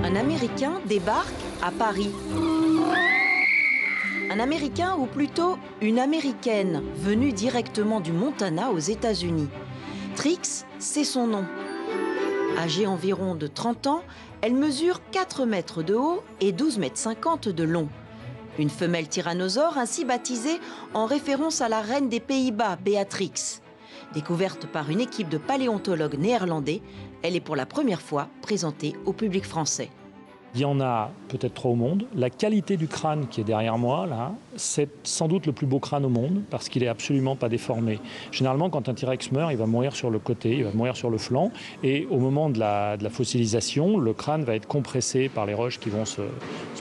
Un Américain débarque à Paris. Un Américain, ou plutôt une Américaine, venue directement du Montana aux États-Unis. Trix, c'est son nom. Âgée environ de 30 ans, elle mesure 4 mètres de haut et 12,50 m de long. Une femelle tyrannosaure ainsi baptisée en référence à la reine des Pays-Bas, Béatrix. Découverte par une équipe de paléontologues néerlandais, elle est pour la première fois présentée au public français. Il y en a peut-être 3 au monde. La qualité du crâne qui est derrière moi, là, c'est sans doute le plus beau crâne au monde parce qu'il n'est absolument pas déformé. Généralement, quand un T-Rex meurt, il va mourir sur le côté, il va mourir sur le flanc. Et au moment de la fossilisation, le crâne va être compressé par les roches qui vont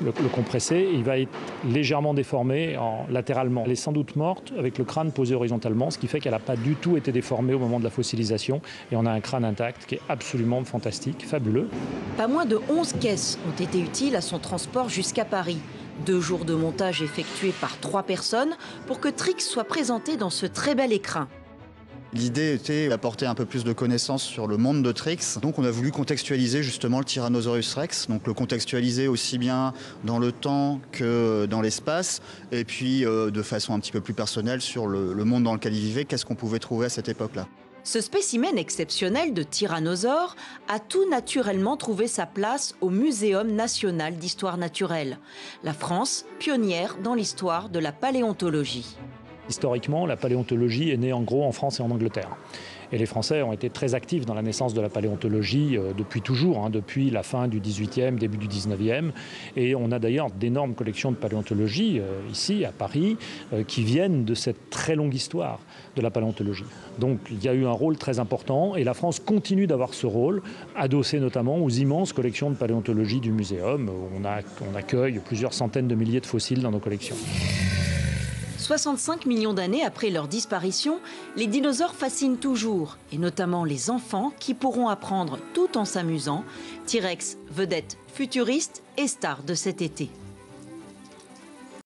le compresser. Et il va être légèrement déformé latéralement. Elle est sans doute morte avec le crâne posé horizontalement, ce qui fait qu'elle n'a pas du tout été déformée au moment de la fossilisation. Et on a un crâne intact qui est absolument fantastique, fabuleux. Pas moins de 11 caisses ont été utiles à son transport jusqu'à Paris. 2 jours de montage effectués par 3 personnes pour que Trix soit présenté dans ce très bel écrin. L'idée était d'apporter un peu plus de connaissances sur le monde de Trix. Donc on a voulu contextualiser justement le Tyrannosaurus Rex, donc le contextualiser aussi bien dans le temps que dans l'espace, et puis de façon un petit peu plus personnelle sur le monde dans lequel il vivait, qu'est-ce qu'on pouvait trouver à cette époque-là. Ce spécimen exceptionnel de tyrannosaure a tout naturellement trouvé sa place au Muséum national d'histoire naturelle. La France, pionnière dans l'histoire de la paléontologie. Historiquement, la paléontologie est née en gros en France et en Angleterre. Et les Français ont été très actifs dans la naissance de la paléontologie depuis toujours, depuis la fin du XVIIIe, début du XIXe. Et on a d'ailleurs d'énormes collections de paléontologie ici, à Paris, qui viennent de cette très longue histoire de la paléontologie. Donc il y a eu un rôle très important et la France continue d'avoir ce rôle, adossé notamment aux immenses collections de paléontologie du Muséum. On accueille plusieurs centaines de milliers de fossiles dans nos collections. 65 millions d'années après leur disparition, les dinosaures fascinent toujours, et notamment les enfants qui pourront apprendre tout en s'amusant. T-Rex, vedette futuriste et star de cet été.